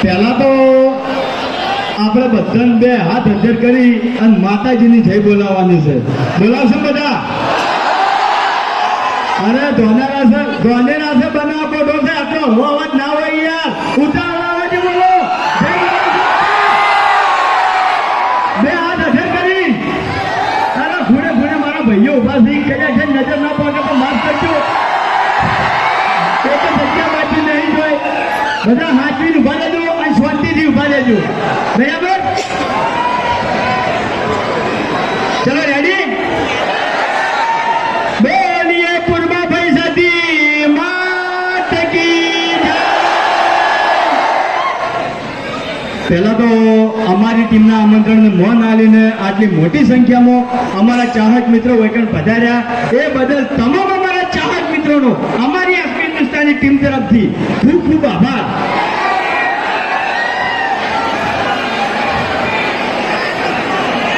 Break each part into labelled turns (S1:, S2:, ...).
S1: પહેલા તો આપણે બધાને બે હાથ હજાર કરી અને માતાજીની જય બોલાવવાની છે. બોલાવશો બધા? અરે ધોનેરા છે બનાવ પડો છે. આટલો હવો અવાજ ના હોય યાર. ઉતાવળ અવાજે બોલો. બે હાથ હજાર કરી. અરે ખૂણે ખૂણે મારા ભાઈઓ ઉભા થઈ કદાચ નજર ના પડે તો માફ કરજો. એક જગ્યા બાકી નહીં જોઈ. બધા હાથવીને ઉભા રહેજો અને શાંતિથી ઉભા રહેજો. બરાબર? ચલો રેડી? બોલીએ પૂર્વાભાઈ સતી માત કી જય. પહેલા તો અમારી ટીમના આમંત્રણને મોન આલીને આટલી મોટી સંખ્યામાં અમારા ચાહક મિત્રો વૈકણ પધાર્યા એ બદલ તમામ અમારા ચાહક મિત્રોનો અમારી એસપી હિન્દુસ્તાની ટીમ તરફથી ખૂબ ખૂબ આભાર.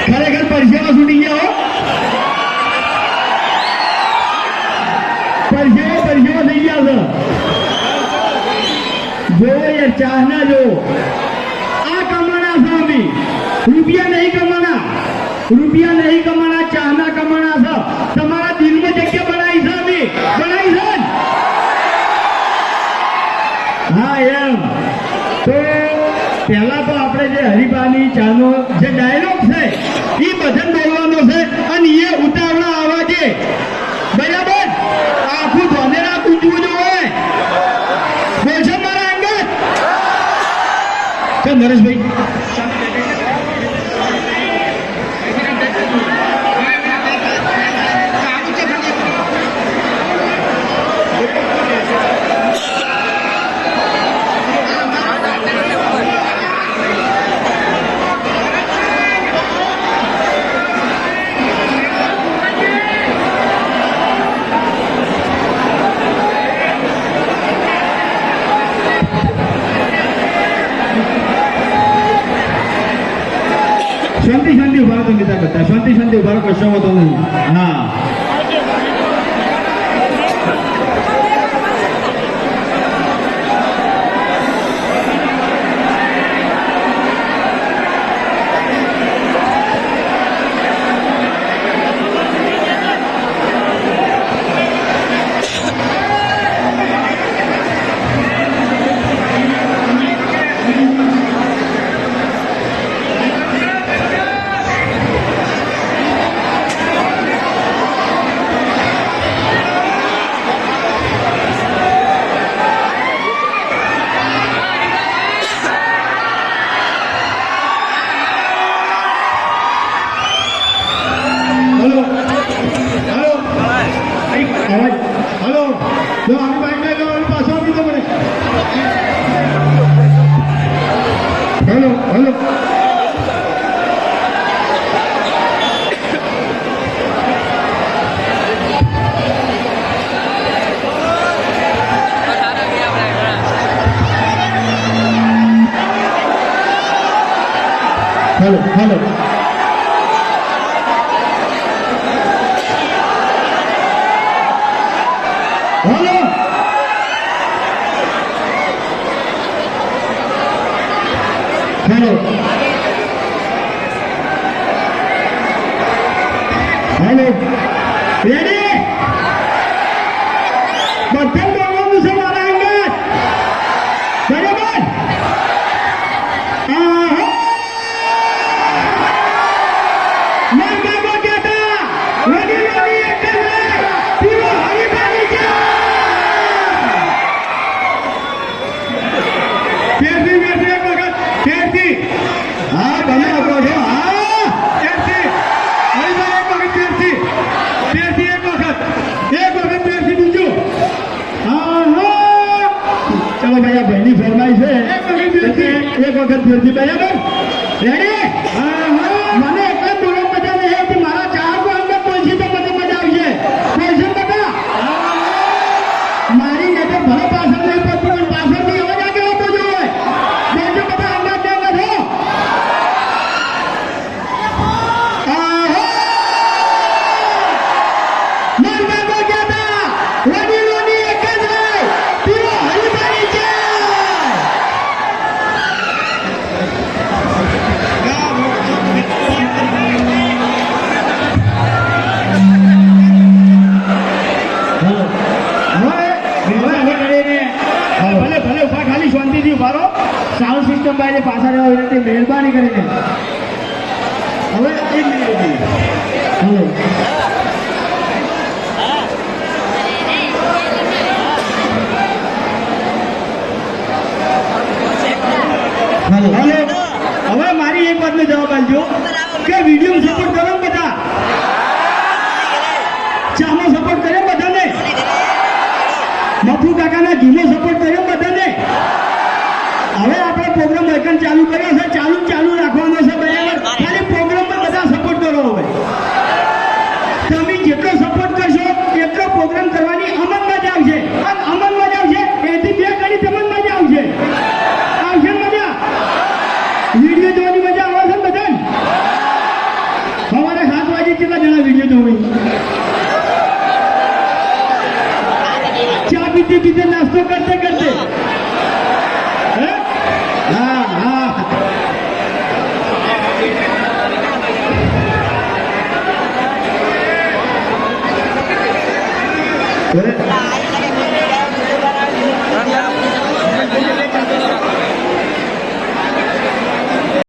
S1: ખરેખર પરસેવા છૂટી ગયા હો. પરસેવો થઈ ગયા છે. જો યાર ચાહના જો આ કમાણા છે. અમે રૂપિયા નહીં કમાણા. ચાહના કમાણા છે. તમારા દિલમાં જગ્યા બનાવી છે. અમે બનાવી છે. હા એમ તો પહેલા તો આપણે જે હરિભાની ચાનો જે ડાયલોગ છે એ ભજન બોલવાનો છે અને એ ઉતાવળા અવાજે. બરાબર? આખું ધોનેરા કૂંચવું જોઈએ. બોલશે મારા અંગત? ચાલ નરેશભાઈ. શાંતિ ઉભા તો બીજા બધા શાંતિ ઉભા કશો હોતો નહીં. હા hello hello hello hello ready બધા બોલવાનું છે મારા અંગત. બરાબર? ભાઈની ફરમાઈ છે એક વખત ફેરથી. બરાબર? રેડી? મને એક જ બોલો મજા નહીં આવતી. મારા ચાહકો અંદર બોલશે તો મને મજા આવશે. બોલશે બધા? મારી નજર ભલે પાછળ નહીં પડતી પણ પાછળથી અવાજ આગળ આવતો જ હોય. બોલશે બધા અંદાજ દેવા છો. વડીલોની એક જ હોય. પીરો હરિભાઈ છે. પૂનમભાઈને પાછા રહેવા વિનંતી, મહેરબાની કરીને. હવે એક મિનિટ. હલો. હલો. હવે મારી એક વાતનો જવાબ આપજો કે વિડીયો સપોર્ટ કરો ને બધા, ચાનો સપોર્ટ કર્યો બધાને, મફુ કાકાના ઘીનો સપોર્ટ કર્યો બધાને. હવે આપણે પ્રોગ્રામ એકન ચાલુ કર્યો છે, ચાલુ રાખવાનો છે બરાબર. ખાલી પ્રોગ્રામમાં બધા સપોર્ટ કરો. હવે તમે જેટલો સપોર્ટ કરશો એટલો પ્રોગ્રામ કરવાની અમન મજા આવશે, અને અમન મજા આવશે એથી બે ગણી તમને મજા આવશે. આવશે ને મજા? વિડીયો જોવાની મજા આવે છે ને બધાને? સવારે 7 વાગે કેટલા જણા વિડીયો જોવી? ચા પીતે નાસ્તો કરતે કરતે. હા હા. બરાબર.